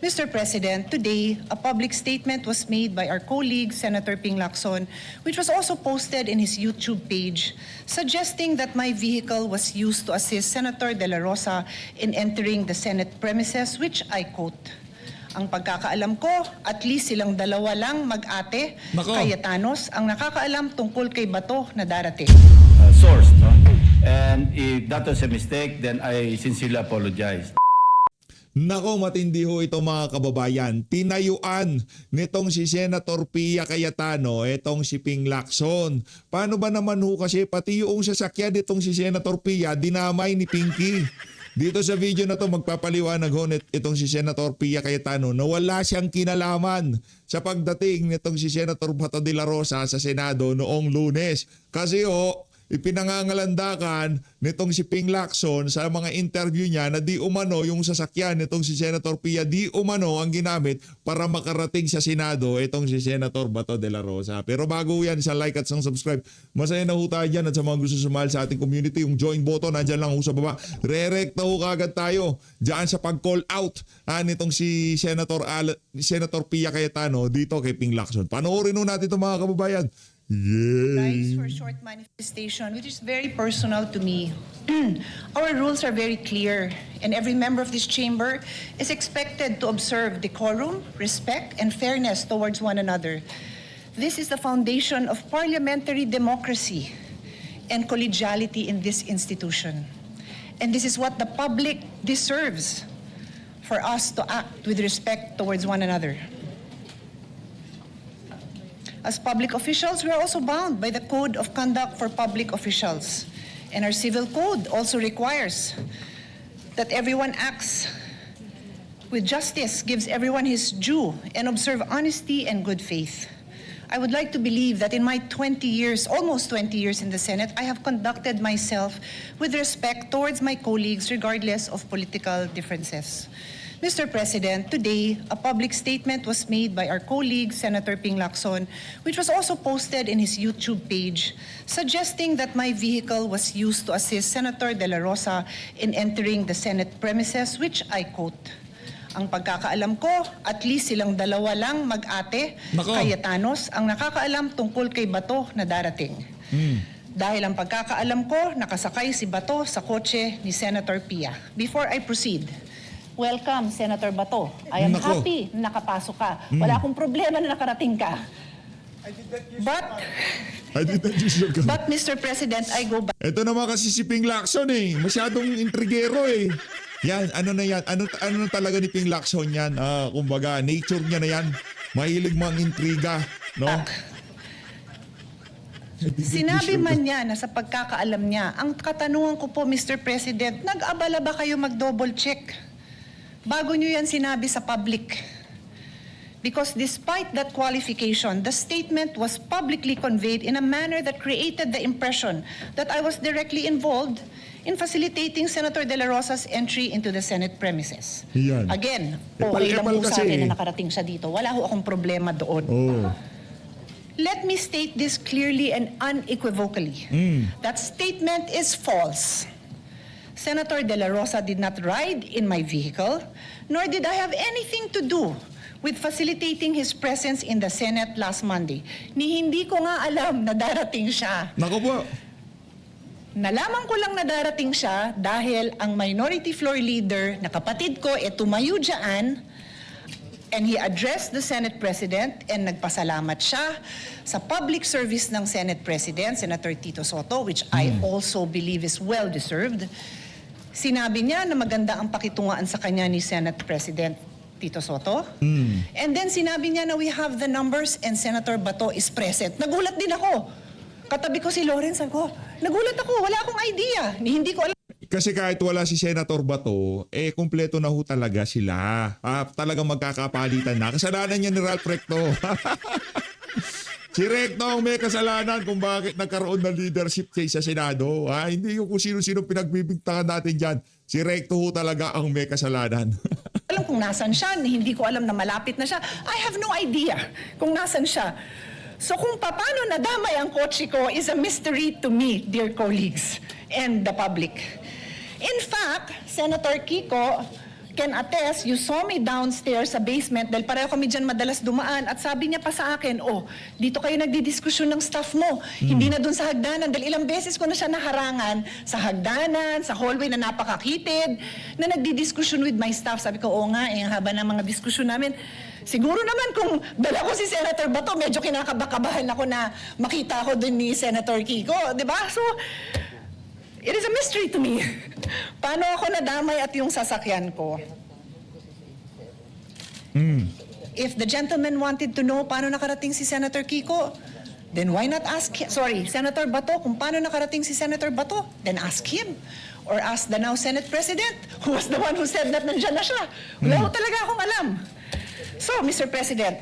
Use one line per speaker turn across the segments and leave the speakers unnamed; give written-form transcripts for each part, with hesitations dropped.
Mr. President, today, a public statement was made by our colleague, Senator Ping Lacson, which was also posted in his YouTube page, suggesting that my vehicle was used to assist Senator De La Rosa in entering the Senate premises, which I quote, "Ang pagkakaalam ko, at least silang dalawa lang mag-ate,
Nako.
Cayetanos, ang nakakaalam tungkol kay Bato na darating."
Source. No? And if that was a mistake, then I sincerely apologize.
Nako, matindi ho ito mga kababayan. Tinayuan nitong si Senator Pia Cayetano, itong si Ping Lacson. Paano ba naman ho kasi pati yung sasakyan nitong si Senator Pia, dinamay ni Pinky. Dito sa video na to magpapaliwanag ho itong si Senator Pia Cayetano na wala siyang kinalaman sa pagdating nitong si Senator Bato de la Rosa sa Senado noong Lunes. Kasi ho, ipinangangalandakan nitong si Ping Lacson sa mga interview niya na di umano yung sasakyan nitong si Senator Pia, di umano ang ginamit para makarating sa Senado itong si Senator Bato de la Rosa. Pero bago yan, sa like at sa subscribe, masaya na ho tayo dyan at sa mga gusto sumali sa ating community, yung join button, nandyan lang ho sa baba. Re-recta ho kagad tayo dyan sa pag-call out nitong si Senator Pia Cayetano dito kay Ping Lacson. Panoorin ho natin ito mga kababayan.
Rise for
Yay!
short manifestation, which is very personal to me. Our rules are very clear, and every member of this chamber is expected to observe decorum, respect, and fairness towards one another. This is the foundation of parliamentary democracy and collegiality in this institution. And this is what the public deserves, for us to act with respect towards one another. As public officials, we are also bound by the Code of Conduct for Public Officials. And our civil code also requires that everyone acts with justice, gives everyone his due, and observe honesty and good faith. I would like to believe that in my 20 years, almost 20 years in the Senate, I have conducted myself with respect towards my colleagues regardless of political differences. Mr. President, today, a public statement was made by our colleague, Senator Ping Lacson, which was also posted in his YouTube page, suggesting that my vehicle was used to assist Senator De La Rosa in entering the Senate premises, which I quote, "Ang pagkakaalam ko, at least silang dalawa lang mag-ate,
Nako.
Cayetanos, ang nakakaalam tungkol kay Bato na darating." Dahil ang pagkakaalam ko, nakasakay si Bato sa kotse ni Senator Pia. Before I proceed, welcome, Senator Bato. I am
Nako.
happy na nakapasok ka. Wala akong problema na nakarating ka.
I did not use your gun.
But Mr. President, I go back.
Ito naman kasi si Ping Lacson eh. Masyadong intrigero eh. Yan, ano na yan? Ano na talaga ni Ping Lacson yan? Kumbaga, nature niya na yan. Mahilig mga intriga, no?
Sinabi man niya na sa pagkakaalam niya, ang katanungan ko po, Mr. President, nag-abala ba kayo mag-double check? Bago niyo yan sinabi sa public. Because despite that qualification, the statement was publicly conveyed in a manner that created the impression that I was directly involved in facilitating Senator De La Rosa's entry into the Senate premises.
Yan.
Again, okay lang
Epal-epal
po sa
kasi
akin
eh.
na nakarating siya dito. Wala ho akong problema doon.
Oh.
Let me state this clearly and unequivocally. That statement is false. Senator De La Rosa did not ride in my vehicle, nor did I have anything to do with facilitating his presence in the Senate last Monday. Ni hindi ko nga alam na darating siya.
Nako po.
Nalaman ko lang na darating siya dahil ang minority floor leader na kapatid ko tumayo dyan, and he addressed the Senate President and nagpasalamat siya sa public service ng Senate President, Senator Tito Soto, which I also believe is well-deserved. Sinabi niya na maganda ang pakitungaan sa kanya ni Senate President Tito Soto. And then sinabi niya na we have the numbers and Senator Bato is present. Nagulat din ako. Katabi ko si Lawrence, ako, nagulat ako, wala akong idea. Hindi ko alam.
Kasi kahit wala si Senator Bato, kumpleto na ho talaga sila. Talagang magkakapalitan na. Kasalanan niya ni Ralph Recto. Si Recto ang may kasalanan kung bakit nagkaroon ng leadership change sa Senado. Hindi yung kung sino-sino pinagbibigtangan natin dyan. Si Recto ho talaga ang may kasalanan.
Alam kung nasan siya, hindi ko alam na malapit na siya. I have no idea kung nasan siya. So kung paano nadamay ang kotse ko is a mystery to me, dear colleagues, and the public. In fact, Senator Kiko, can attest, you saw me downstairs sa basement dahil pareho kami dyan madalas dumaan at sabi niya pa sa akin, oh, dito kayo nagdidiskusyon ng staff mo. Hindi na dun sa hagdanan dahil ilang beses ko na siya naharangan sa hagdanan, sa hallway na napakakitid, na nagdidiskusyon with my staff. Sabi ko, oo nga, ang haba ng mga diskusyon namin. Siguro naman kung dala ko si Senator Bato, medyo kinakabakabahan ako na makita ko dun ni Senator Kiko, di ba? So, it is a mystery to me. Paano ako nadamay at yung sasakyan ko? If the gentleman wanted to know paano nakarating si Senator Kiko, then why not ask him? Sorry, Senator Bato, kung paano nakarating si Senator Bato, then ask him. Or ask the now Senate President, who was the one who said that nandyan na siya. Wala ko talaga akong alam. So, Mr. President,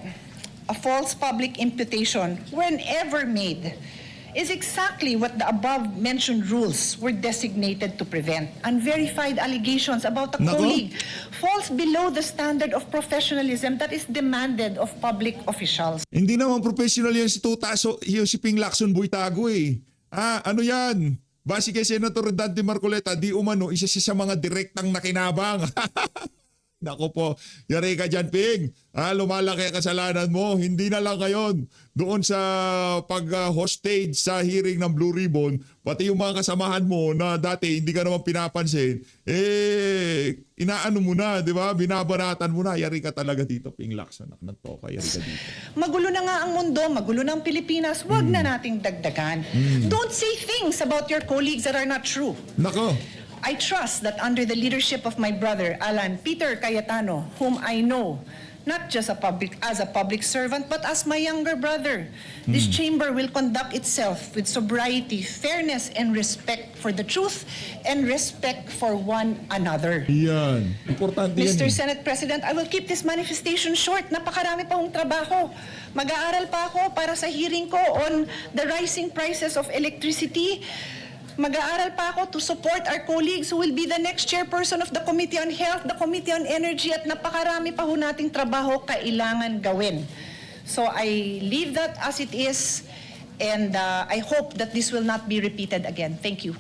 a false public imputation, whenever made, is exactly what the above-mentioned rules were designated to prevent. Unverified allegations about a
Nako.
colleague falls below the standard of professionalism that is demanded of public officials.
Hindi naman professional yan si Tutaso, yung si Ping Lacson Buitago eh. Ano yan? Base kay Senator Dante Marcoleta, di umano, isa siya sa mga direktang nakinabang. Nako po, yari ka dyan, Ping. Lumalaki ang kasalanan mo. Hindi na lang ngayon. Doon sa pag-hostage sa hearing ng Blue Ribbon, pati yung mga kasamahan mo na dati hindi ka naman pinapansin, inaano mo na, di ba? Binabanatan mo na. Yari ka talaga dito, Ping Lacson. Anak ng toka, yari ka dito.
Magulo na nga ang mundo, magulo na ang Pilipinas, huwag na nating dagdagan. Don't say things about your colleagues that are not true.
Nako.
I trust that under the leadership of my brother, Alan Peter Cayetano, whom I know, not just as a public servant, but as my younger brother, this chamber will conduct itself with sobriety, fairness, and respect for the truth and respect for one another.
Yan. Importante yan.
Mr. Senate President, I will keep this manifestation short. Napakarami pa akong trabaho. Mag-aaral pa ako para sa hearing ko on the rising prices of electricity. Mag-aaral pa ako to support our colleagues who will be the next chairperson of the Committee on Health, the Committee on Energy, at napakarami pa ho nating trabaho kailangan gawin. So I leave that as it is, and I hope that this will not be repeated again. Thank you.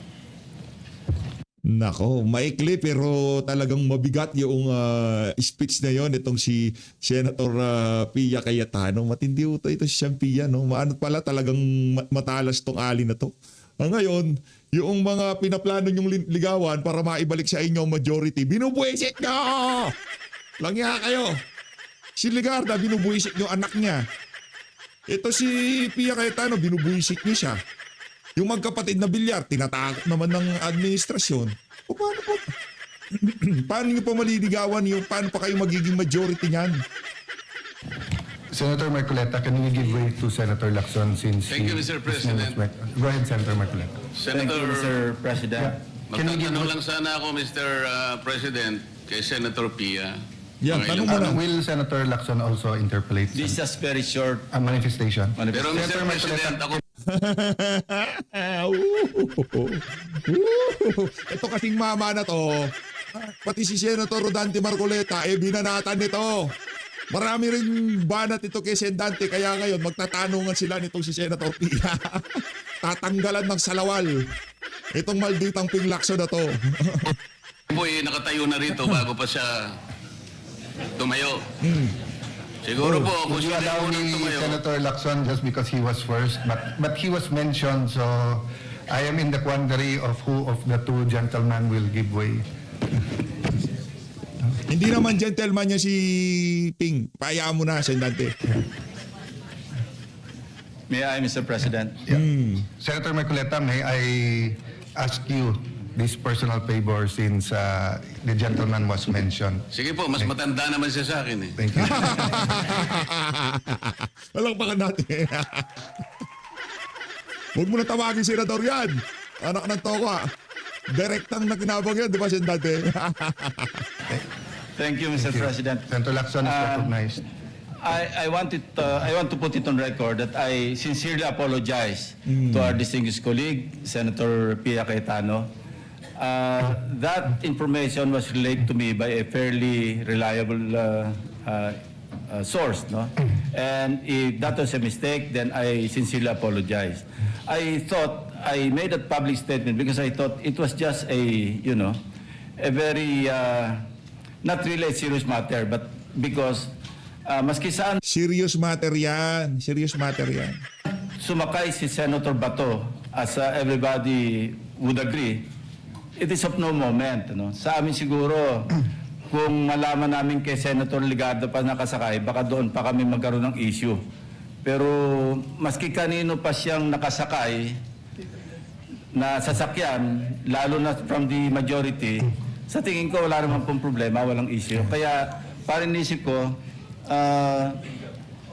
Nako, maikli pero talagang mabigat yung speech na yon itong si Senator Pia Cayetano. Matindi ito si Sean Pia, no? Maano pala talagang matalas tong ali na to. Ngayon, yung mga pinaplano nyong ligawan para maibalik sa inyo ang majority, binubuisit nyo! Langya kayo! Si Ligarda, binubuisit nyo anak niya. Ito si Pia Cayetano, binubuisit niyo siya. Yung magkapatid na bilyar, tinatakot naman ng administrasyon. O paano po? Paano nyo pa maliligawan yung paano pa kayo magiging majority niyan?
Senator Marcoleta, can we give way to Senator Lacson since...
Thank you, Mr. President.
Go ahead, Senator Marcoleta.
Thank you, Mr. President.
Can we give
Magtatanong lang sana ako, Mr. President, kay Senator Pia.
Yan,
Mga
tanong mo na.
ilang-
Will Senator Lacson also interpolate
This is just very short.
a manifestation?
Pero Mr.
Senator
President, ako
Ito kasing mama na to, pati si Senator Rodante Marcoleta, binanatan nito. Marami rin banat ito kay Sendante, kaya ngayon magtatanungan sila nitong si Senator Pia. Tatanggalan ng salawal itong malditang Ping Lacson na to.
po nakatayo na rito bago pa siya tumayo. Siguro po, kung
Would you
siya
allow
unang
me,
tumayo.
Senator Lacson, just because he was first, but he was mentioned, so I am in the quandary of who of the two gentlemen will give way.
Hindi naman gentleman niya si Ping. Paayaan mo na, Sendante.
May I, Mr. President?
Senator Marcoleta, may I ask you this personal favor since the gentleman was mentioned?
Sige po, mas matanda naman siya sa akin eh.
Thank you.
Walang baka natin. Huwag mo na tawagin si Senador yan. Anak ng toka. Direktang nakinabang yan, di ba, Sendante?
Thank you, Mr. President.
Senator Lacson is recognized.
I want to put it on record that I sincerely apologize to our distinguished colleague, Senator Pia Cayetano. That information was relayed to me by a fairly reliable source, no? And if that was a mistake, then I sincerely apologize. I thought I made a public statement because I thought it was just a very not really a serious matter, but because maski saan
Serious matter yan. Serious matter yan.
sumakay si Senator Bato, as everybody would agree, it is of no moment. Ano? Sa amin siguro, kung malaman namin kay Senator Ligardo pa nakasakay, baka doon pa kami magkaroon ng issue. Pero maski kanino pa siyang nakasakay na sasakyan, lalo na from the majority, sa tingin ko wala naman pong problema, walang issue. Kaya parang inisip ko,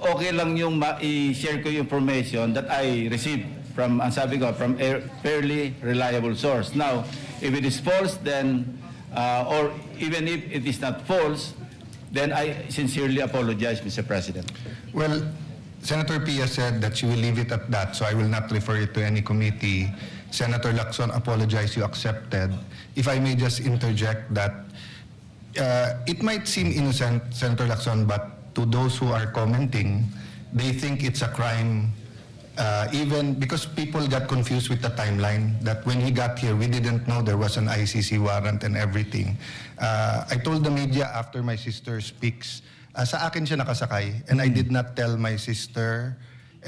okay lang yung i-share ko yung information that I received from, ang sabi ko, from a fairly reliable source. Now, if it is false, then, or even if it is not false, then I sincerely apologize, Mr. President.
Well, Senator Pia said that she will leave it at that, so I will not refer it to any committee. Senator Lacson apologized, you accepted. If I may just interject that it might seem innocent, Senator Lacson, but to those who are commenting, they think it's a crime, even because people got confused with the timeline, that when he got here, we didn't know there was an ICC warrant and everything. I told the media after my sister speaks, sa akin siya nakasakay, and I did not tell my sister,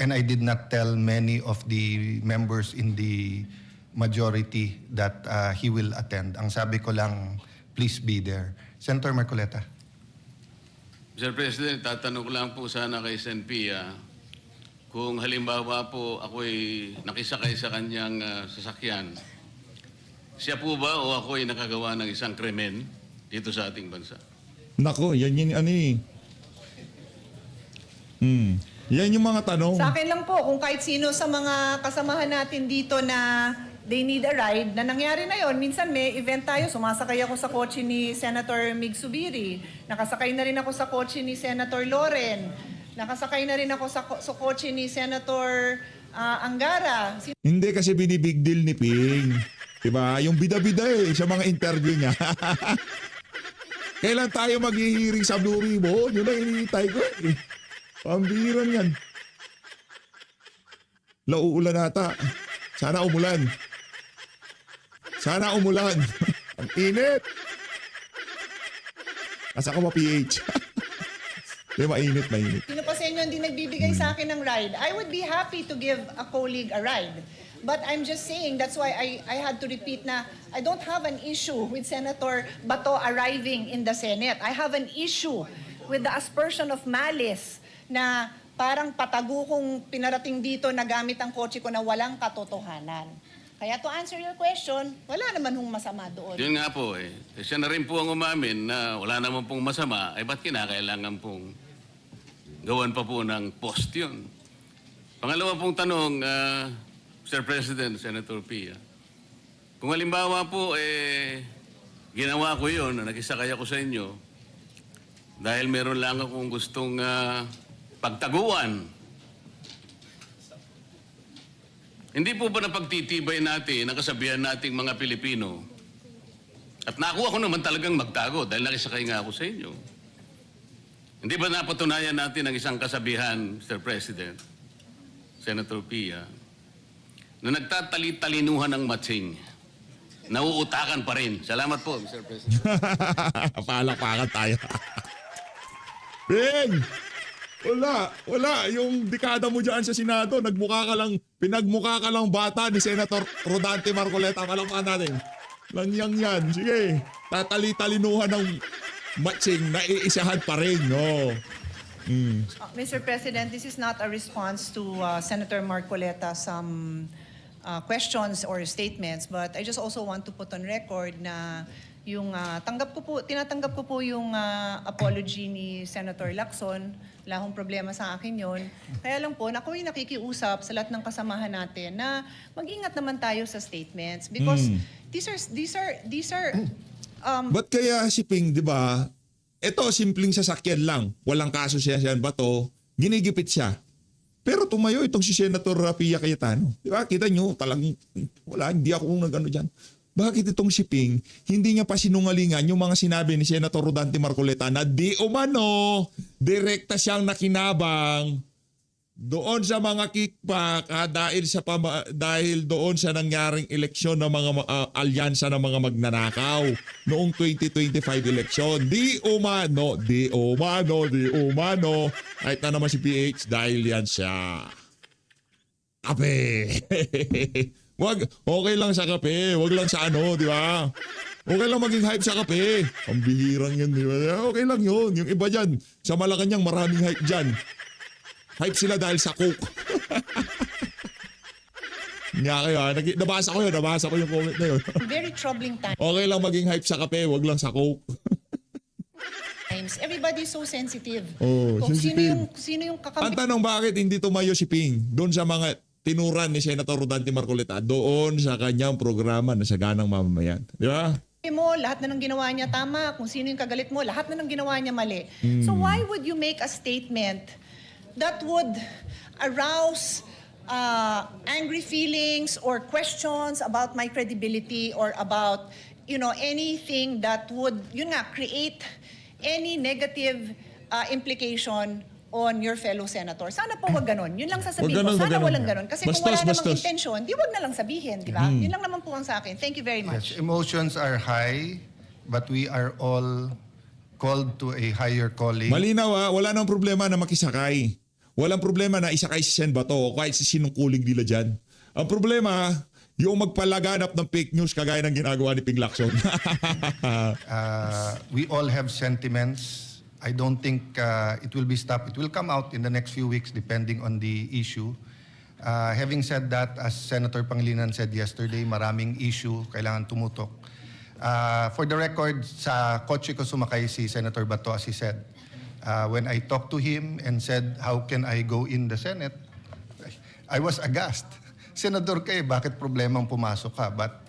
and I did not tell many of the members in the majority that he will attend. Ang sabi ko lang, please be there. Senator Marcoleta.
Mr. President, tatanong ko lang po sana kay Sen. Pia, kung halimbawa po ako'y nakisakay sa kanyang sasakyan, siya po ba o ako'y nakagawa ng isang krimen dito sa ating bansa?
Nako, yan yung ano eh. Yan yung mga tanong.
Sa akin lang po, kung kahit sino sa mga kasamahan natin dito na they need a ride, na nangyari na yon. Minsan may event tayo, sumasakay ako sa kotse ni Senator Mig Subiri, nakasakay na rin ako sa kotse ni Senator Loren, nakasakay na rin ako sa kotse ni Senator Angara.
Hindi kasi binibig deal ni Ping. Diba? Yung bida-bida eh, sa mga interview niya. Kailan tayo maghihiring sa Blue Ribbon? Yun ang hinihintay ko eh. Pambiran yan. Lauulan ata. Sana umulan. Sana umulan. Ang init. Asa ka ma-PH? Di mainit.
Sino pa sa inyo hindi nagbibigay sa akin ng ride? I would be happy to give a colleague a ride. But I'm just saying, that's why I had to repeat na I don't have an issue with Senator Bato arriving in the Senate. I have an issue with the aspersion of malice na parang patago kong pinarating dito na gamit ang kotse ko na walang katotohanan. Kaya to answer your question, wala naman hong masama doon.
Yun nga po eh. Siya na rin po ang umamin na wala naman pong masama, ba't kinakailangan pong gawan pa po ng post yun? Pangalawa pong tanong, Mr. President, Senator Pia, kung halimbawa po ginawa ko yun, nakisakay ako sa inyo, dahil meron lang akong gustong pagtaguan. Hindi po ba napagtitibay natin ang kasabihan nating mga Pilipino? At nakuha ko naman talagang magtago dahil nakisakay nga ako sa inyo. Hindi ba napatunayan natin ang isang kasabihan, Mr. President, Senator Pia, na nagtatali-talinuhan ng matsing, nauutakan pa rin. Salamat po, Mr. President.
Palakpakan tayo. Ping! Wala. Yung dekada mo dyan sa Senado, pinagmukha ka lang bata ni Senator Rodante Marcoleta. Palakpakan natin. Langyang yan. Sige. Tatali-talinuhan ng matching, naiisahan pa rin. No?
Mr. President, this is not a response to Senator Marcoleta's questions or statements, but I just also want to put on record na yung tinatanggap ko po yung apology ni Senator Lacson. Wala akong problema sa akin yon. Kaya lang po, ako'y nakikiusap sa lahat ng kasamahan natin na mag-ingat naman tayo sa statements because these are
Ba't kaya si Ping, di ba? Ito, simpleng sasakyan lang. Walang kaso siya Bato. Ginigipit siya. Pero tumayo itong si Senator Pia Cayetano. Di ba? Kita nyo, talagang hindi ako nag-ano dyan. Bakit itong si Ping, hindi niya pa sinungalingan yung mga sinabi ni Senator Rodante Marcoleta na di umano, direkta siyang nakinabang doon sa mga kickback dahil doon sa nangyaring eleksyon ng mga alyansa ng mga magnanakaw noong 2025 eleksyon. Di umano. Kahit na naman si PH dahil yan siya. Kape. Okay lang sa kape, wag lang sa ano, di ba? Okay lang maging hype sa kape. Ang bihirang yun, di ba? Okay lang yun. Yung iba dyan, sa Malacanang maraming hype dyan. Hype sila dahil sa Coke. Nga kayo, nabasa ko yung comment na yun.
Very troubling
Okay lang maging hype sa kape, wag lang sa Coke.
times. Everybody's so sensitive.
Oh,
Kung
sensitive.
sino yung
Ang
kakampi
tanong, bakit hindi tumayo si Ping doon sa mga tinuran ni Senator Rodante Marcoleta doon sa kanyang programa na Saganang Mamamayan? Di ba?
mo, lahat na ng ginawa niya tama. Kung sino yung kagalit mo, lahat na ng ginawa niya mali. So why would you make a statement that would arouse angry feelings or questions about my credibility or about, anything that would, create any negative implication on your fellow senator? Sana po wag ganon. Yun lang sasabihin ko. Sana walang ganon. Kasi kung wala namang intensyon, di wag na lang sabihin, di ba? Yun lang naman po ang sa akin. Thank you very much.
Yes, emotions are high, but we are all called to a higher calling.
Malinaw, wala nang problema na makisakay. Walang problema na isakay si Sen Bato o kahit si sinungkuling nila dyan. Ang problema, yung magpalaganap ng fake news kagaya ng ginagawa ni Ping Lacson.
We all have sentiments. I don't think it will be stopped. It will come out in the next few weeks depending on the issue. Having said that, as Senator Pangilinan said yesterday, maraming issue kailangan tumutok. For the record, sa kotse ko sumakay si Senator Bato, as he said. When I talked to him and said, how can I go in the Senate? I was aghast. Senador ka bakit problemang pumasok ka? But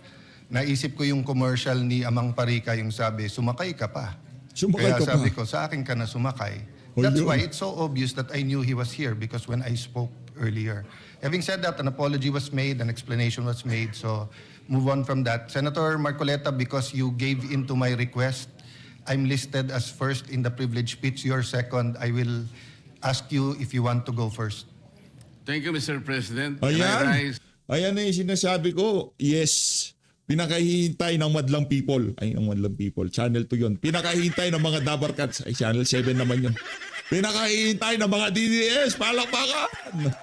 naisip ko yung commercial ni Amang Parika, yung sabi, sumakay ka pa.
Sumakay
Kaya
ka
sabi
pa.
ko, sa akin ka na sumakay.
Oh,
That's
yun.
why it's so obvious that I knew he was here because when I spoke earlier. Having said that, an apology was made, an explanation was made, so move on from that. Senator Marcoleta, because you gave in to my request, I'm listed as first in the privilege speech. You're second. I will ask you if you want to go first.
Thank you, Mr. President. Can I
Ayan.
rise?
Ayan na yung sinasabi ko. Yes. Pinakahihintay ng madlang people. Ay, ng madlang people. Channel 2 yun. Pinakahihintay ng mga Dabar Cats. Ay, Channel 7 naman yun. Pinakahihintay ng mga DDS. Palakpakan!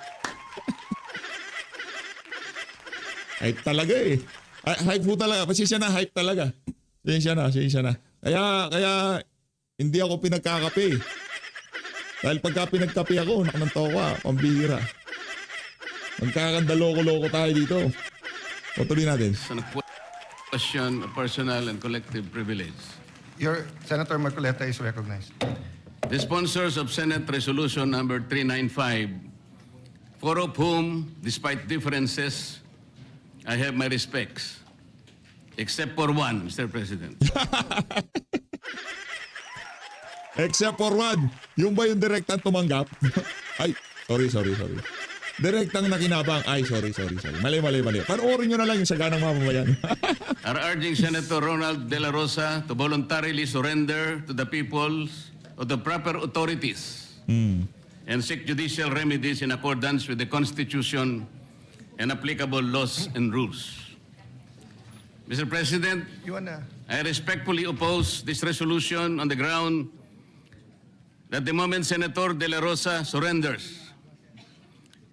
Hype talaga eh. Hype po talaga. Pasensya na, hype talaga. Pasensya na. Kaya hindi ako pinagkakape. Dahil pagka pinagkape ako, nakananto ka, pambihira. Magkakandaloko-loko tayo dito. Patuloy natin.
On a question of personal and collective privilege.
Your Senator Marcoleta is recognized.
The sponsors of Senate Resolution number 395, four of whom, despite differences, I have my respects. Except for one, Mr. President.
Except for one. Yung ba yung direktang tumanggap? Ay, sorry. Direktang nakinabang. Ay, sorry. Mali. Panoorin nyo na lang yung Saganang Mamamayan.
Are urging Senator Ronald De La Rosa to voluntarily surrender to the people of the proper authorities and seek judicial remedies in accordance with the Constitution and applicable laws and rules. Mr. President,
You wanna?
I respectfully oppose this resolution on the ground that the moment Senator De La Rosa surrenders,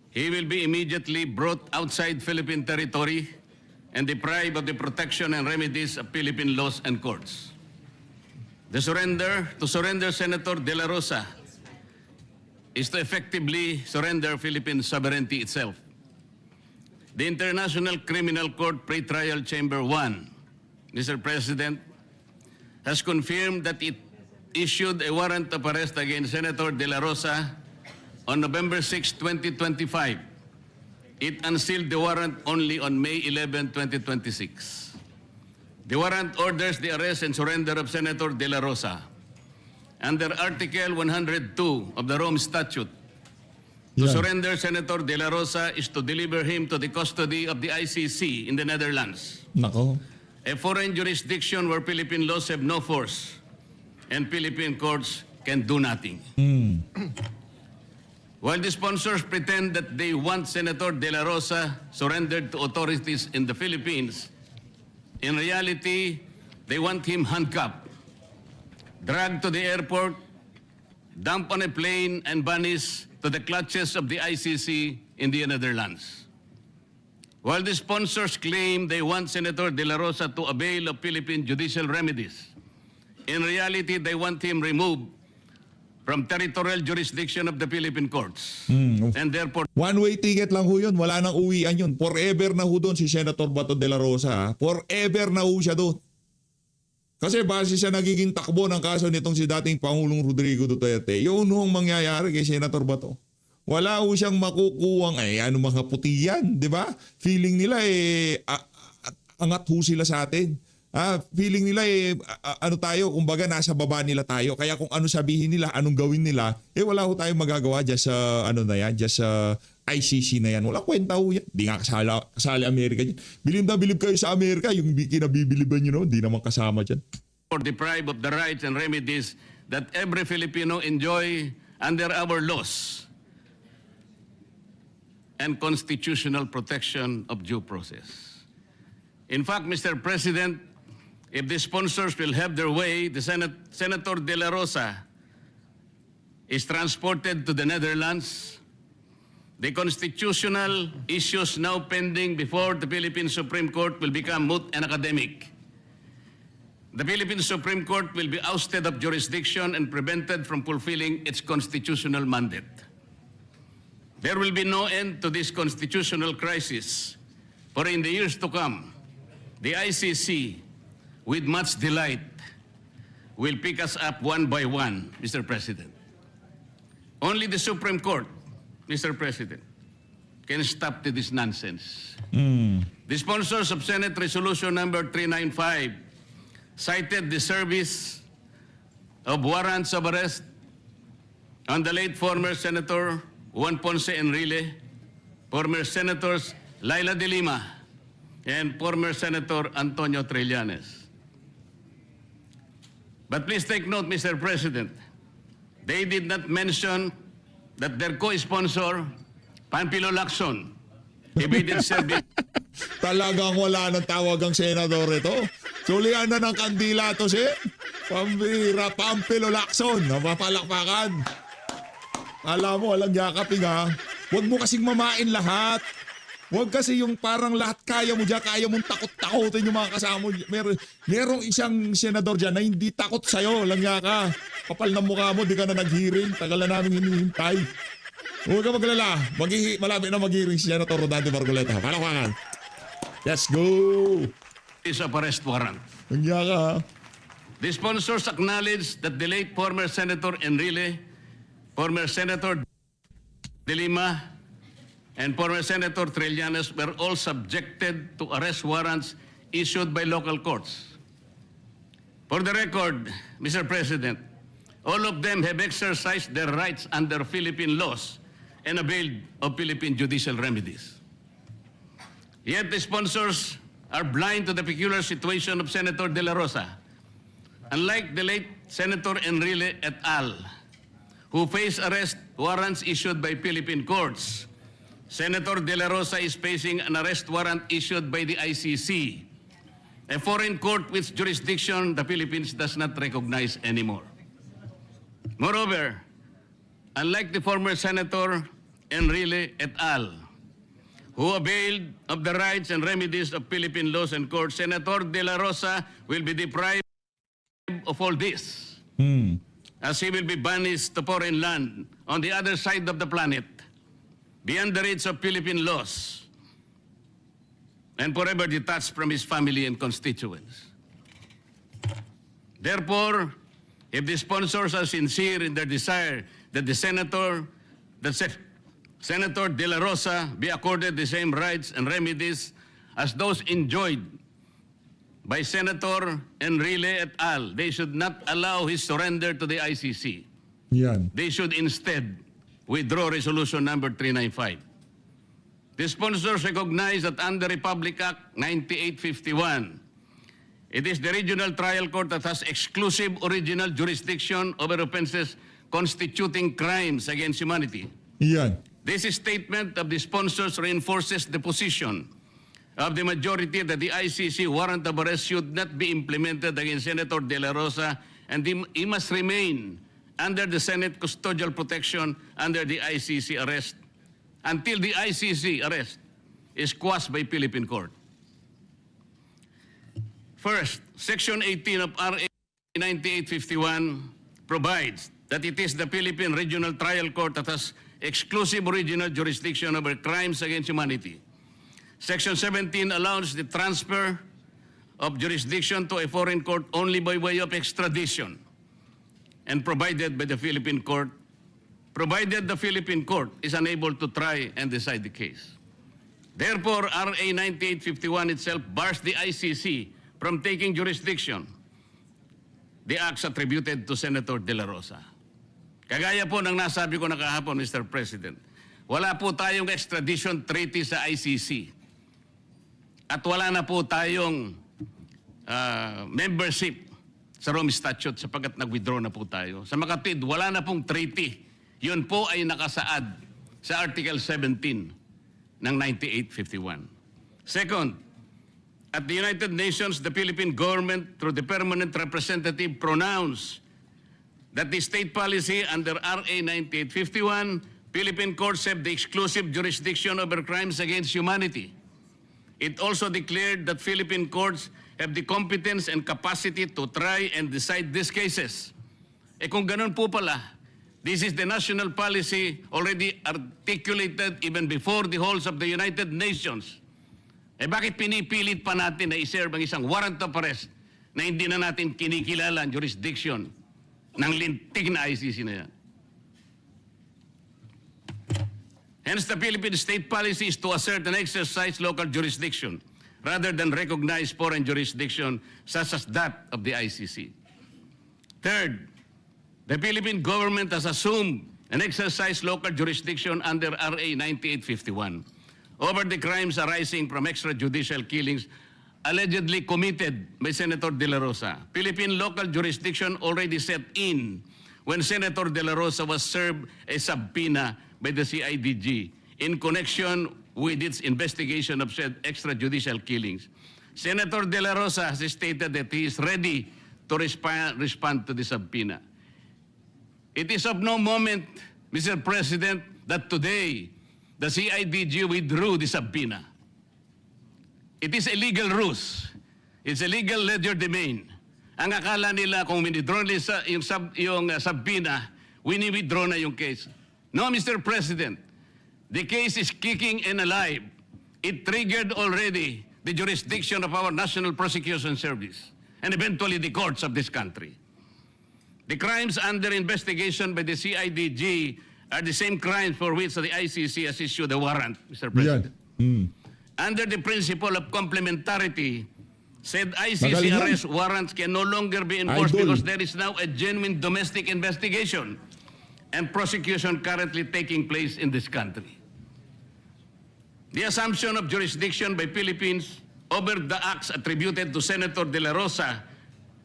he will be immediately brought outside Philippine territory and deprived of the protection and remedies of Philippine laws and courts. To surrender Senator De La Rosa is to effectively surrender Philippine sovereignty itself. The International Criminal Court Pretrial Chamber 1, Mr. President, has confirmed that it issued a warrant of arrest against Senator De La Rosa on November 6, 2025. It unsealed the warrant only on May 11, 2026. The warrant orders the arrest and surrender of Senator De La Rosa. Under Article 102 of the Rome Statute, to
Yan.
surrender Senator De La Rosa is to deliver him to the custody of the ICC in the Netherlands,
Nako.
a foreign jurisdiction where Philippine laws have no force and Philippine courts can do nothing. While the sponsors pretend that they want Senator De La Rosa surrendered to authorities in the Philippines, in reality, they want him handcuffed, dragged to the airport, dumped on a plane, and banished to the clutches of the ICC in the Netherlands. While the sponsors claim they want Senator De La Rosa to avail of Philippine judicial remedies, in reality, they want him removed from territorial jurisdiction of the Philippine courts. And therefore,
One-way ticket lang ho yun. Wala nang uwian yun. Forever na ho doon si Senator Bato de la Rosa. Ha? Forever na ho siya doon. Kasi base siya nagiging takbo ng kaso nitong si dating Pangulong Rodrigo Duterte, yun hong mangyayari kay Senator Bato. Wala ho siyang makukuwang, ano mga puti yan, di ba? Feeling nila angat ho sila sa atin. Feeling nila ano tayo, kumbaga nasa baba nila tayo. Kaya kung ano sabihin nila, anong gawin nila, wala ho tayong magagawa dyan sa ano na yan, dyan sa ICC na yan. Wala kwenta ho yan. Di nga kasali Amerika dyan. Bilib na bilib kayo sa Amerika, yung kinabibiliban nyo, no? Di naman kasama dyan.
or deprived of the rights and remedies that every Filipino enjoy under our laws and constitutional protection of due process. In fact, Mr. President, if the sponsors will have their way, the Senator De La Rosa is transported to the Netherlands. The constitutional issues now pending before the Philippine Supreme Court will become moot and academic. The Philippine Supreme Court will be ousted of jurisdiction and prevented from fulfilling its constitutional mandate. There will be no end to this constitutional crisis, for in the years to come, the ICC, with much delight, will pick us up one by one, Mr. President. Only the Supreme Court, Mr. President, can stop to this nonsense. The sponsors of Senate Resolution number 395 cited the service of warrants of arrest on the late former Senator Juan Ponce Enrile, former Senators Laila de Lima, and former Senator Antonio Trillanes. But please take note, Mr. President, they did not mention that their co-sponsor, Panfilo Lacson, evaded service.
Talagang wala nang tawag ang senador ito. Sulian na ng kandila to si Pambira Pampilo Lacson. Napapalakpakan. Alam mo, walang yakaping ha. Huwag mo kasing mamain lahat. Huwag kasi yung parang lahat kaya mo dyan, kaya mong takot-takotin yung mga kasama mo. Merong isang senador dyan na hindi takot sa'yo. Langya ka. Kapal ng mukha mo, di ka na nag-hearing. Tagal na namin hinihintay. Huwag ka maglala. Malapit na mag-hearing si Senator Rodante Marcoleta. Palakpakan. Let's go.
Is of arrest warrant.
Langya ka ha.
The sponsors acknowledge that the late former Senator Enrile, former Senator De Lima, and former Senator Trillanes were all subjected to arrest warrants issued by local courts. For the record, Mr. President, all of them have exercised their rights under Philippine laws and availed of Philippine judicial remedies. Yet the sponsors are blind to the peculiar situation of Senator De La Rosa. Unlike the late Senator Enrile et al., who face arrest warrants issued by Philippine courts, Senator De La Rosa is facing an arrest warrant issued by the ICC, a foreign court which jurisdiction the Philippines does not recognize anymore. Moreover, unlike the former Senator Enrile et al., who availed of the rights and remedies of Philippine laws and courts, Senator De La Rosa will be deprived of all this, as he will be banished to foreign land on the other side of the planet, beyond the reach of Philippine laws, and forever detached from his family and constituents. Therefore, if the sponsors are sincere in their desire that Senator De La Rosa be accorded the same rights and remedies as those enjoyed by Senator Enrile et al., they should not allow his surrender to the ICC.
Yan.
They should instead withdraw Resolution number 395. The sponsors recognize that under Republic Act 9851, it is the regional trial court that has exclusive original jurisdiction over offenses constituting crimes against humanity.
Yan.
This statement of the sponsors reinforces the position of the majority that the ICC warrant of arrest should not be implemented against Senator De La Rosa, and he must remain under the Senate custodial protection under the ICC arrest until the ICC arrest is quashed by Philippine court. First, Section 18 of RA 9851 provides that it is the Philippine Regional Trial Court that has exclusive original jurisdiction over crimes against humanity. Section 17 allows the transfer of jurisdiction to a foreign court only by way of extradition and provided by the Philippine court, provided the Philippine court is unable to try and decide the case. Therefore, RA 9851 itself bars the ICC from taking jurisdiction, the acts attributed to Senator De La Rosa. Kagaya po ng nasabi ko na kahapon, Mr. President, wala po tayong extradition treaty sa ICC. At wala na po tayong membership sa Rome Statute sapagkat nag-withdraw na po tayo. Sa makatid, wala na pong treaty. Yun po ay nakasaad sa Article 17 ng 9851. Second, at the United Nations, the Philippine government, through the permanent representative, pronounced that the state policy under RA 9851, Philippine courts have the exclusive jurisdiction over crimes against humanity. It also declared that Philippine courts have the competence and capacity to try and decide these cases. Kung ganun po pala, this is the national policy already articulated even before the halls of the United Nations. Bakit pinipilit pa natin na iserve ang isang warrant of arrest na hindi na natin kinikilala ang jurisdiction ng lintig na ICC na yan? Hence, the Philippine state policy is to assert and exercise local jurisdiction rather than recognize foreign jurisdiction such as that of the ICC. Third, the Philippine government has assumed and exercised local jurisdiction under RA 9851 over the crimes arising from extrajudicial killings allegedly committed by Senator De La Rosa. Philippine local jurisdiction already set in when Senator De La Rosa was served a subpoena by the CIDG in connection with its investigation of said extrajudicial killings. Senator De La Rosa has stated that he is ready to respond to the subpoena. It is of no moment, Mr. President, that today the CIDG withdrew the subpoena. It is a legal ruse. It's a legal ledger domain. Ang akala nila kung withdraw nila yung subpoena, wini-withdraw na yung case. No, Mr. President, the case is kicking and alive. It triggered already the jurisdiction of our National Prosecution Service and eventually the courts of this country. The crimes under investigation by the CIDG are the same crimes for which the ICC has issued a warrant, Mr. President. Under the principle of complementarity, said ICC
Magaling yan.
arrest warrants can no longer be enforced
Idol.
because there is now a genuine domestic investigation and prosecution currently taking place in this country. The assumption of jurisdiction by Philippines over the acts attributed to Senator De La Rosa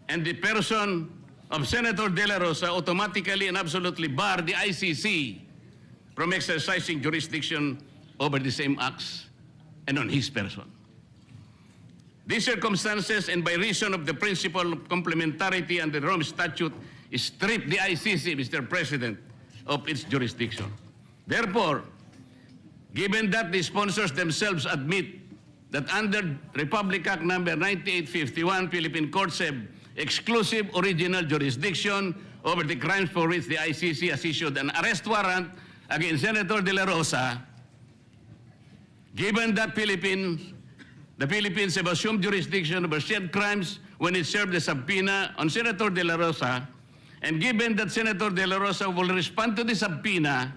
and the person of Senator De La Rosa automatically and absolutely bar the ICC from exercising jurisdiction over the same acts and on his person. These circumstances, and by reason of the principle of complementarity and the Rome Statute, strip the ICC, Mr. President, of its jurisdiction. Therefore, given that the sponsors themselves admit that under Republic Act number 9851, Philippine courts have exclusive original jurisdiction over the crimes for which the ICC has issued an arrest warrant against Senator De La Rosa, given that the Philippines have assumed jurisdiction over said crimes when it served the subpoena on Senator De La Rosa, and given that Senator De La Rosa will respond to the subpoena,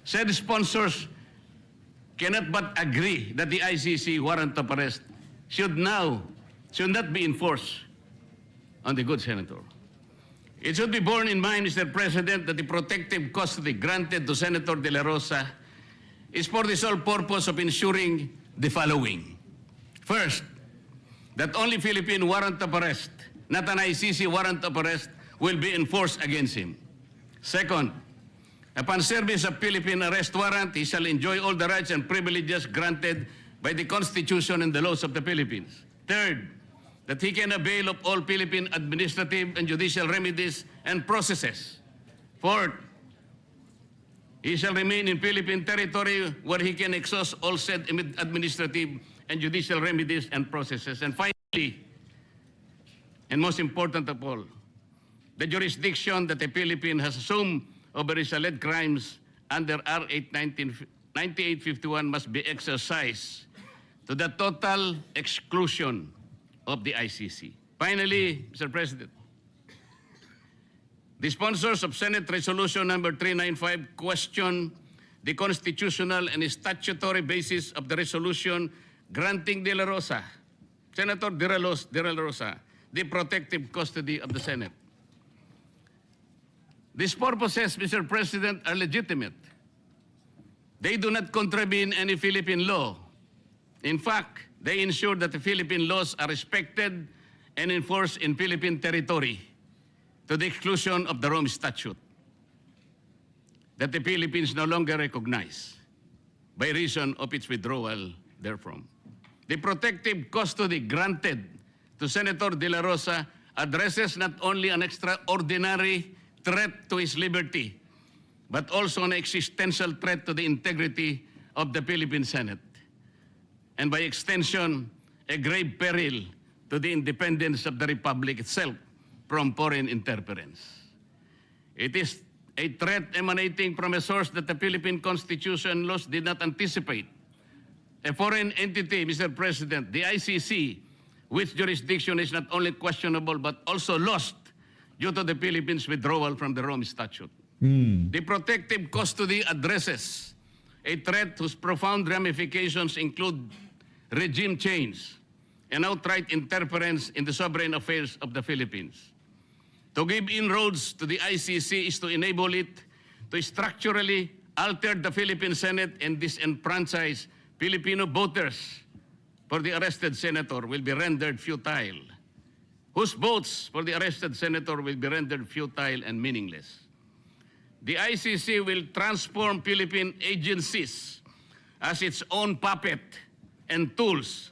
said sponsors cannot but agree that the ICC warrant of arrest should not be enforced on the good senator. It should be borne in mind, Mr. President, that the protective custody granted to Senator De La Rosa is for the sole purpose of ensuring the following. First, that only Philippine warrant of arrest, not an ICC warrant of arrest, will be enforced against him. Second, Upon service of Philippine arrest warrant, he shall enjoy all the rights and privileges granted by the Constitution and the laws of the Philippines. Third, that he can avail of all Philippine administrative and judicial remedies and processes. Fourth, he shall remain in Philippine territory where he can exhaust all said administrative and judicial remedies and processes. And finally, and most important of all, the jurisdiction that the Philippines has assumed over his alleged crimes under R. 9851 must be exercised to the total exclusion of the ICC. Finally, Mr. President, the sponsors of Senate Resolution number 395 question the constitutional and statutory basis of the resolution granting De La Rosa, Senator De La Rosa, the protective custody of the Senate. These purposes, Mr. President, are legitimate. They do not contravene any Philippine law. In fact, they ensure that the Philippine laws are respected and enforced in Philippine territory to the exclusion of the Rome Statute that the Philippines no longer recognize by reason of its withdrawal therefrom. The protective custody granted to Senator De La Rosa addresses not only an extraordinary threat to his liberty, but also an existential threat to the integrity of the Philippine Senate, and by extension, a grave peril to the independence of the Republic itself from foreign interference. It is a threat emanating from a source that the Philippine Constitution laws did not anticipate. A foreign entity, Mr. President, the ICC, which jurisdiction is not only questionable but also lost due to the Philippines' withdrawal from the Rome Statute. The protective custody addresses a threat whose profound ramifications include regime change and outright interference in the sovereign affairs of the Philippines. To give inroads to the ICC is to enable it to structurally alter the Philippine Senate and disenfranchise Filipino voters for the arrested senator will be rendered futile, whose votes for the arrested senator will be rendered futile and meaningless. The ICC will transform Philippine agencies as its own puppet and tools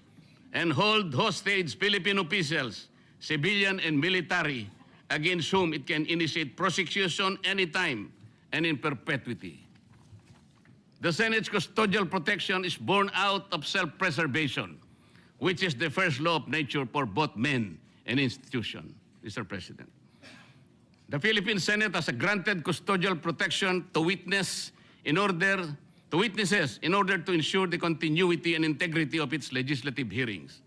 and hold hostage Philippine officials, civilian and military, against whom it can initiate prosecution anytime and in perpetuity. The Senate's custodial protection is born out of self-preservation, which is the first law of nature for both men and institution, Mr. President. The Philippine Senate has granted custodial protection to witnesses in order to ensure the continuity and integrity of its legislative hearings.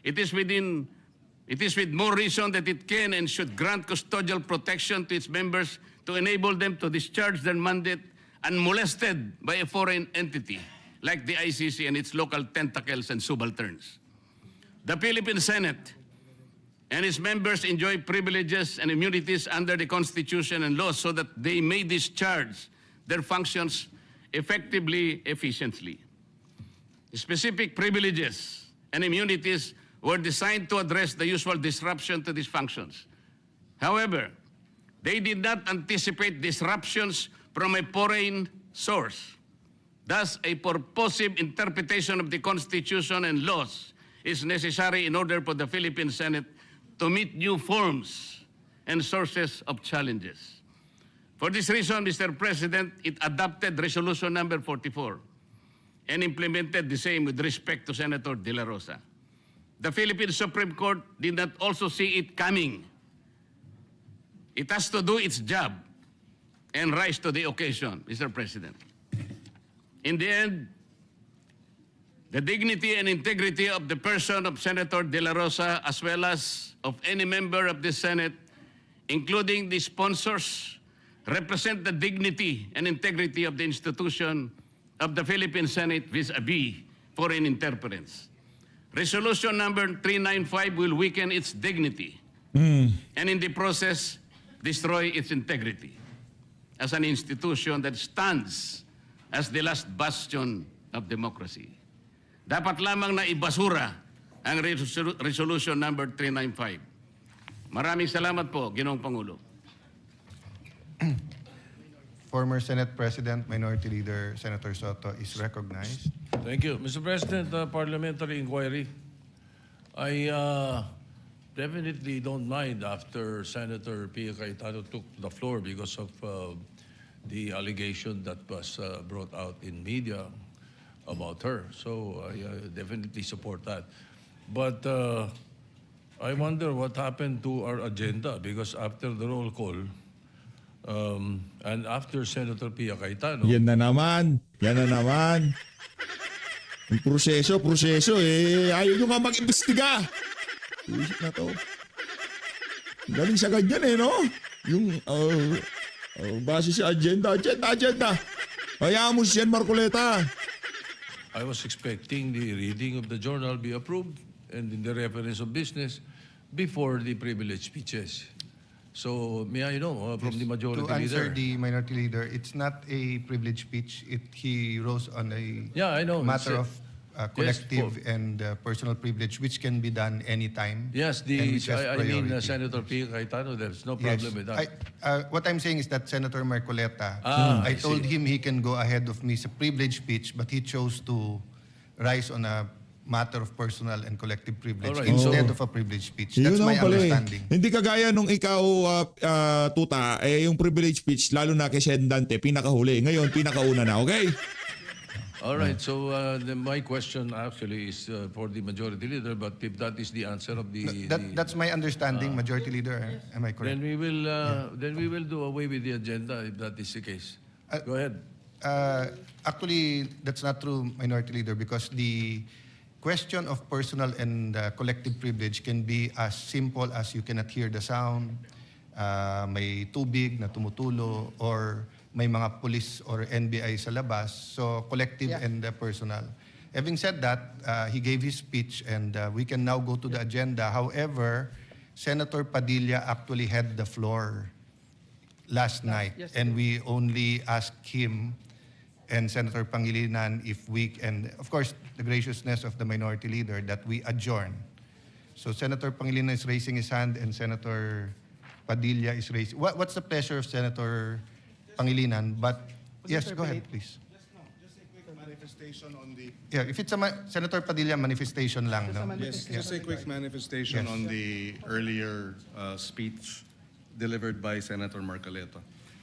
It is with more reason that it can and should grant custodial protection to its members to enable them to discharge their mandate unmolested by a foreign entity like the ICC and its local tentacles and subalterns. The Philippine Senate and its members enjoy privileges and immunities under the Constitution and laws so that they may discharge their functions effectively, efficiently. Specific privileges and immunities were designed to address the usual disruption to these functions. However, they did not anticipate disruptions from a foreign source. Thus, a purposive interpretation of the Constitution and laws is necessary in order for the Philippine Senate to meet new forms and sources of challenges. For this reason, Mr. President, it adopted Resolution number 44 and implemented the same with respect to Senator De La Rosa. The Philippine Supreme Court did not also see it coming. It has to do its job and rise to the occasion, Mr. President. In the end, the dignity and integrity of the person of Senator De La Rosa, as well as of any member of the Senate, including the sponsors, represent the dignity and integrity of the institution of the Philippine Senate vis-a-vis foreign interference. Resolution number 395 will weaken its dignity and in the process destroy its integrity as an institution that stands as the last bastion of democracy. Dapat lamang na ibasura ang Resolution number 395. Maraming salamat po, Ginoong Pangulo.
former Senate President, Minority Leader Senator Soto is recognized.
Thank you. Mr. President, parliamentary inquiry. I definitely don't mind after Senator Pia Cayetano took the floor because of the allegation that was brought out in media about her. So I definitely support that. But I wonder what happened to our agenda because after the roll call and after Senator Pia Cayetano,
Yan na naman. Yan na naman. Yung proseso eh. Ayaw nyo nga mag-imbestiga. Isip na to. Galing sa ganyan eh, no? Yung, base sa agenda. Hayaan mo si Sen Marcoleta.
I was expecting the reading of the journal be approved and in the reference of business before the privilege speeches. So may I know from the majority
To answer
leader?
the Minority Leader, it's not a privilege speech. He rose on a
Yeah, I know.
matter of
Yes,
collective and personal privilege, which can be done anytime.
Yes,
and which has
I mean
priority.
Senator Pia Cayetano, there's no
Yes.
problem with that.
What I'm saying is that Senator Marcoleta,
I
I told
see.
him he can go ahead of me sa privilege speech, but he chose to rise on a matter of personal and collective privilege
Alright,
instead
so-
of a privilege speech.
Yun
That's my
naman pala eh.
understanding.
Hindi kagaya nung ikaw, Tuta, yung privilege speech, lalo na kay Sen Dante, pinakahuli. Ngayon, pinakauna na, okay?
All right, so my question actually is for the majority leader, but if that is the answer of the,
That's my understanding, Majority Leader. Am I correct?
then we will do away with the agenda if that is the case. Go ahead.
Actually, that's not true, Minority Leader, because the question of personal and collective privilege can be as simple as you cannot hear the sound, may tubig na tumutulo, or may mga police or NBI sa labas. So, collective and personal. Having said that, he gave his speech and we can now go to the agenda. However, Senator Padilla actually had the floor last night, and we only asked him and Senator Pangilinan if we, and of course, the graciousness of the Minority Leader, that we adjourn. So Senator Pangilinan is raising his hand and Senator Padilla is raising. What's the pleasure of Senator Pangilinan? But yes, go ahead, please.
Manifestation on the
Yeah, if it's a Senator Padilla, manifestation lang. No?
just a quick manifestation
Yes.
on the earlier speech delivered by Senator Marcoleta.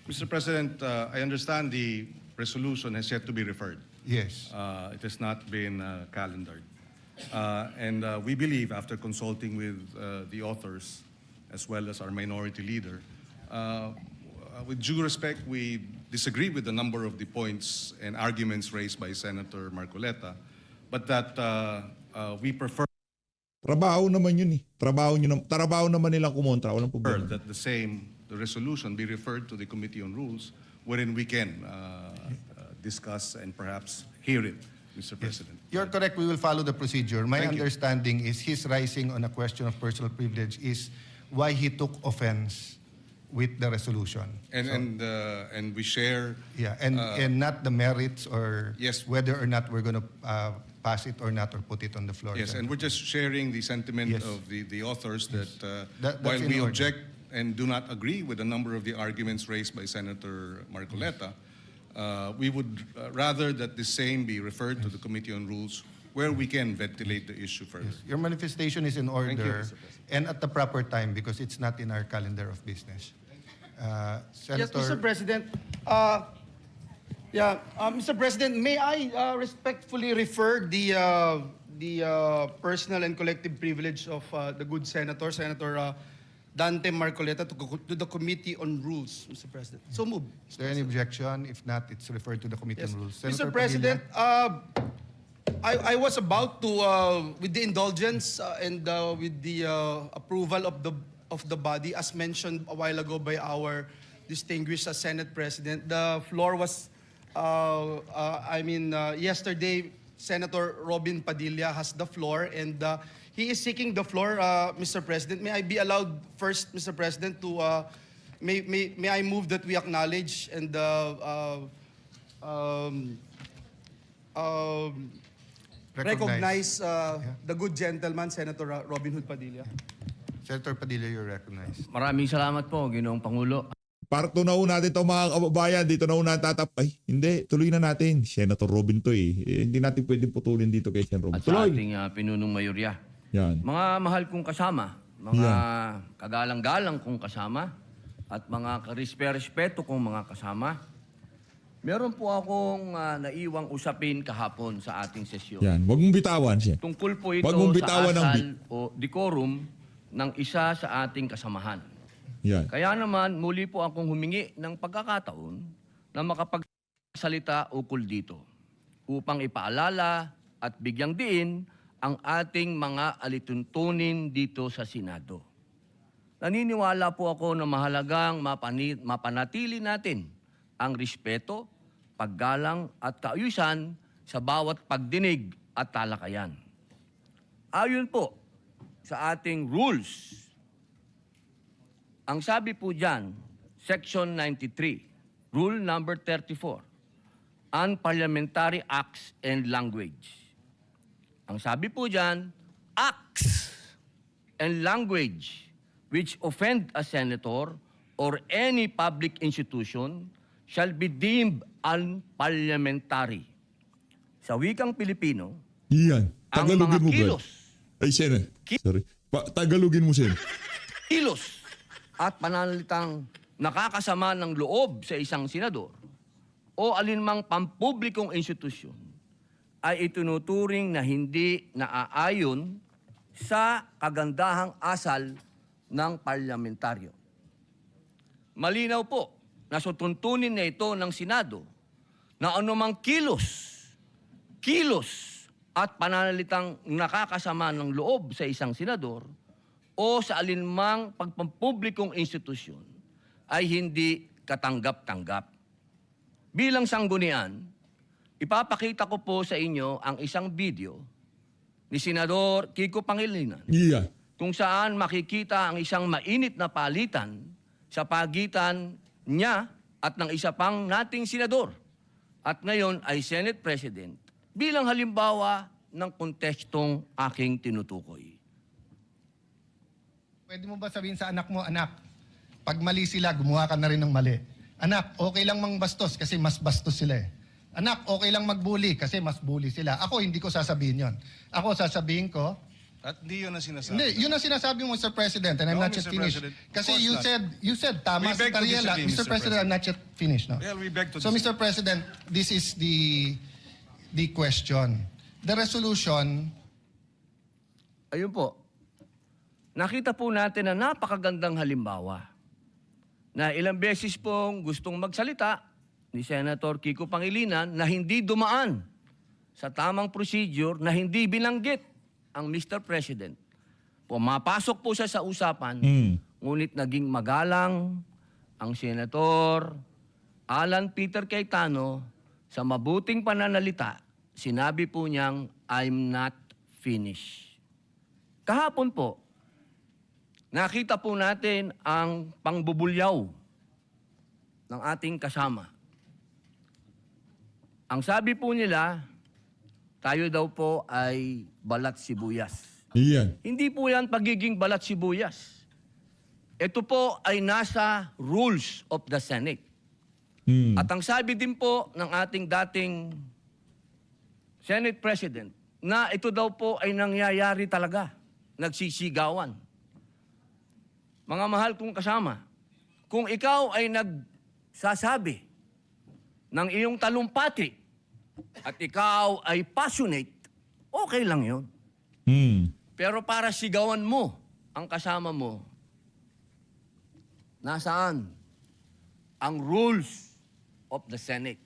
Mr. President, I understand the resolution has yet to be referred.
Yes.
It has not been calendared. And we believe, after consulting with the authors as well as our minority leader, with due respect, we disagree with a number of the points and arguments raised by Senator Marcoleta, but that we prefer
Trabaho naman yun eh. Trabaho naman nilang kumontra. Walang problema.
that the resolution be referred to the Committee on Rules, wherein we can discuss and perhaps hear it, Mr. President.
You're correct. We will follow the procedure. My
Thank you.
understanding is his rising on a question of personal privilege is why he took offense with the resolution.
And we share.
Yeah, and not the merits or
Yes.
whether or not we're going to pass it or not or put it on the floor.
Yes, and we're just sharing the sentiment
Yes.
of the authors that
That's
while
in
we
order.
object and do not agree with a number of the arguments raised by Senator Marcoleta, we would rather that the same be referred to the Committee on Rules where we can ventilate the issue further.
Your manifestation is in
you,
order
Mr. President.
and at the proper time because it's not in our calendar of business.
Yes,
Senator,
Mr. President. Mr. President, may I respectfully refer the personal and collective privilege of the good senator, Senator Dante Marcoleta, to the Committee on Rules, Mr. President. So move.
is there any objection? If not, it's referred to the Committee
Yes.
on Rules.
Mr.
Senator
President,
Padilla?
I was about to, with the indulgence and with the approval of the body, as mentioned a while ago by our distinguished Senate President, the floor was, yesterday, Senator Robin Padilla has the floor, and he is seeking the floor, Mr. President. May I be allowed first, Mr. President, to, may I move that we acknowledge and recognize the good gentleman, Senator Robin Hood Padilla.
Senator Padilla, you're recognized.
Maraming salamat po, Ginoong Pangulo.
Parto na natin ito mga kababayan. Dito na Ay, hindi. Tuloy na natin. Senator Robin to eh. Hindi natin pwedeng putulin dito kay Senator Robin.
At sa
Tuloy.
ating pinunong mayorya.
Yan.
Mga mahal kong kasama, mga kagalang-galang kong kasama, at mga karespeto kong mga kasama, meron po akong naiwang usapin kahapon sa ating sesyon.
Yan. Huwag mong bitawan siya.
Tungkol po ito
Wag mong
sa
bitawan ng
asal o decorum ng isa sa ating kasamahan.
Yan.
Kaya naman, muli po akong humingi ng pagkakataon na makapagsalita ukol dito upang ipaalala at bigyang diin ang ating mga alituntunin dito sa Senado. Naniniwala po ako na mahalagang mapanatili natin ang respeto, paggalang at kaayusan sa bawat pagdinig at talakayan. Ayon po sa ating rules, ang sabi po dyan, Section 93, Rule number 34, Unparliamentary Acts and Language. Ang sabi po dyan, acts and language which offend a senator or any public institution shall be deemed unparliamentary. Sa wikang Pilipino,
Yan.
ang
Tagalogin
mga
mo, Brad.
kilos,
Ay, Sen. Sorry. Tagalogin mo, Sen.
kilos at pananalitang nakakasama ng loob sa isang senador o alinmang pampublikong institusyon ay itinuturing na hindi naaayon sa kagandahang asal ng parlamentaryo. Malinaw po na sutuntunin na ito ng Senado na anumang kilos at pananalitang nakakasama ng loob sa isang senador o sa alinmang pagpampublikong institusyon ay hindi katanggap-tanggap. Bilang sanggunian, ipapakita ko po sa inyo ang isang video ni Senador Kiko Pangilinan
Yan.
kung saan makikita ang isang mainit na palitan sa pagitan niya at ng isa pang nating senador at ngayon ay Senate President bilang halimbawa ng kontekstong aking tinutukoy.
Pwede mo ba sabihin sa anak mo, anak, pag mali sila, gumawa ka na rin ng mali. Anak, okay lang mangbastos kasi mas bastos sila eh. Anak, okay lang magbully kasi mas bully sila. Ako, hindi ko sasabihin yon. Ako, sasabihin ko,
At di yun ang sinasabi.
hindi, yun ang sinasabi mo, Mr. President, and I'm
No,
not yet
Mr.
finished.
President. Of
Kasi
course
you said, tama
We
si
beg to
Tariela.
disagree,
Mr.
Mr.
President, I'm not yet finished. No?
Well, we beg to
So,
disagree.
Mr. President, this is the question. The resolution,
Ayun po, nakita po natin na napakagandang halimbawa na ilang beses pong gustong magsalita ni Senator Kiko Pangilinan na hindi dumaan sa tamang procedure na hindi binanggit ang Mr. President. Pumapasok po siya sa usapan, ngunit naging magalang ang Senator Alan Peter Cayetano sa mabuting pananalita. Sinabi po niyang, I'm not finished. Kahapon po, nakita po natin ang pangbubulyaw ng ating kasama. Ang sabi po nila, tayo daw po ay balat sibuyas.
Yan.
Hindi po yan pagiging balat sibuyas. Ito po ay nasa rules of the Senate. At ang sabi din po ng ating dating Senate President, na ito daw po ay nangyayari talaga. Nagsisigawan. Mga mahal kong kasama, kung ikaw ay nagsasabi ng iyong talumpati at ikaw ay passionate, okay lang yun. Pero para sigawan mo ang kasama mo, nasaan ang rules of the Senate?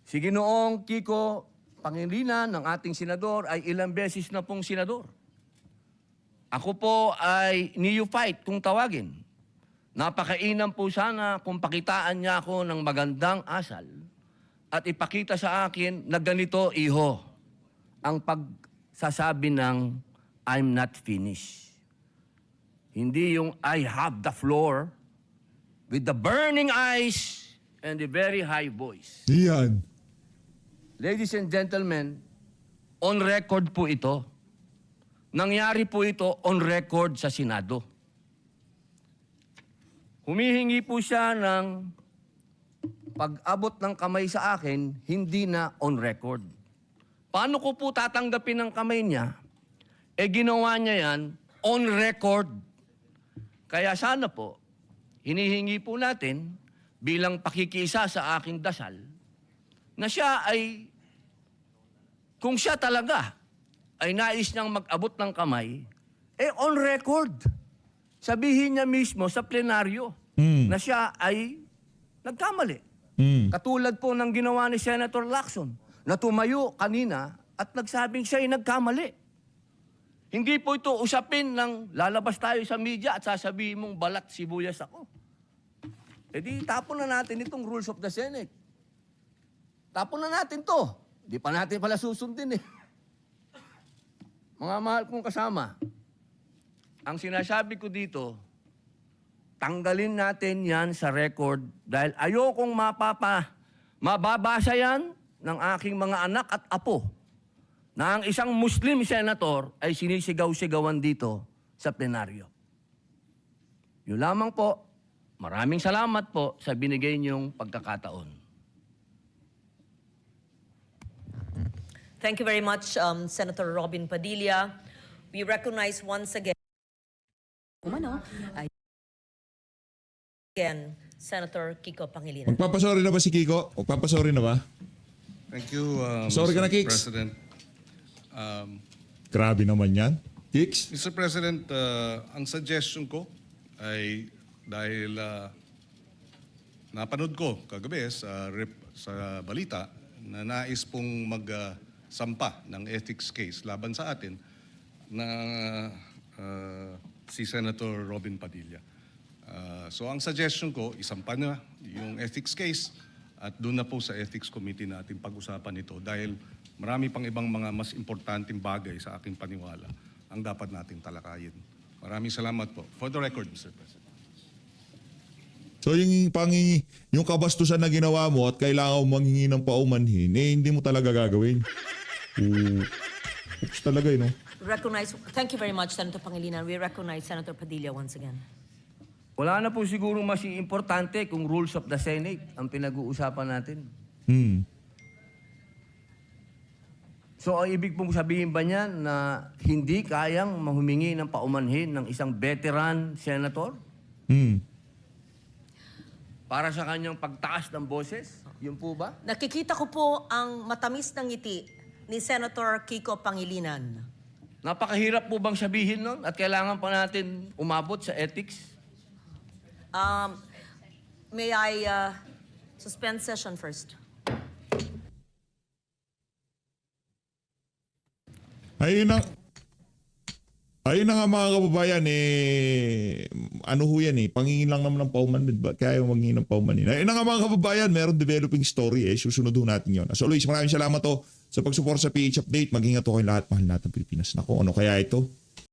Si Ginoong Kiko Pangilinan ng ating senador ay ilang beses na pong senador. Ako po ay neophyte kung tawagin. Napakainam po sana kung pakitaan niya ako ng magandang asal at ipakita sa akin na ganito, iho, ang pagsasabi ng I'm not finished. Hindi yung I have the floor with the burning eyes and the very high voice.
Yan.
Ladies and gentlemen, on record po ito. Nangyari po ito on record sa Senado. humihingi po siya ng pag-abot ng kamay sa akin, hindi na on record. Paano ko po tatanggapin ang kamay niya? Ginawa niya yan on record. Kaya sana po, hinihingi po natin bilang pakikisa sa aking dasal na siya ay, kung siya talaga ay nais niyang mag-abot ng kamay, on record. Sabihin niya mismo sa plenaryo na siya ay nagkamali. Katulad po ng ginawa ni Senator Lacson na tumayo kanina at nagsabing siya ay nagkamali. Hindi po ito usapin ng lalabas tayo sa media at sasabihin mong balat sibuyas ako. Di tapon na natin itong rules of the Senate. Tapon na natin to. Di pa natin pala susundin eh. Mga mahal kong kasama, ang sinasabi ko dito, tanggalin natin yan sa record dahil ayokong mababasa yan ng aking mga anak at apo na ang isang Muslim senator ay sinisigaw-sigawan dito sa plenaryo. Yun lamang po. Maraming salamat po sa binigay niyong pagkakataon.
Thank you very much, Senator Robin Padilla. We recognize once again, Senator Kiko Pangilinan.
Magpapasorry na ba si Kiko? Magpapasorry na ba?
Thank you,
Sorry ka na,
Mr.
Kicks.
President.
Grabe naman yan. Kicks?
Mr. President, ang suggestion ko ay dahil napanood ko kagabi sa balita na nais pong magsampa ng ethics case laban sa atin na si Senator Robin Padilla. So ang suggestion ko, isampa na yung ethics case at doon na po sa ethics committee natin pag-usapan ito dahil marami pang ibang mga mas importanteng bagay sa aking paniwala ang dapat natin talakayin. Maraming salamat po. For the record, Mr. President.
So yung kabastusan na ginawa mo at kailangan mo manghingi ng paumanhin, hindi mo talaga gagawin. Oops talaga no?
Thank you very much, Senator Pangilinan. We recognize Senator Padilla once again.
Wala na po siguro mas importante kung rules of the Senate ang pinag-uusapan natin. So, ang ibig pong sabihin ba niyan na hindi kayang mahumingi ng paumanhin ng isang veteran senator? Para sa kanyang pagtaas ng boses? Yun po ba?
Nakikita ko po ang matamis ng ngiti ni Senator Kiko Pangilinan.
Napakahirap po bang sabihin nun? At kailangan pa natin umabot sa ethics?
May I suspend session first?
Ayun na nga mga kababayan, ano ho yan pangingin lang naman ng paumanhin, kaya yung mangingin ng paumanhin. Ayun na nga mga kababayan, meron developing story susunod ho natin yun. As always, maraming salamat sa pagsupport sa PH Update. Mag-ingat ho kayong lahat, mahal natin Pilipinas. Naku, ano kaya ito?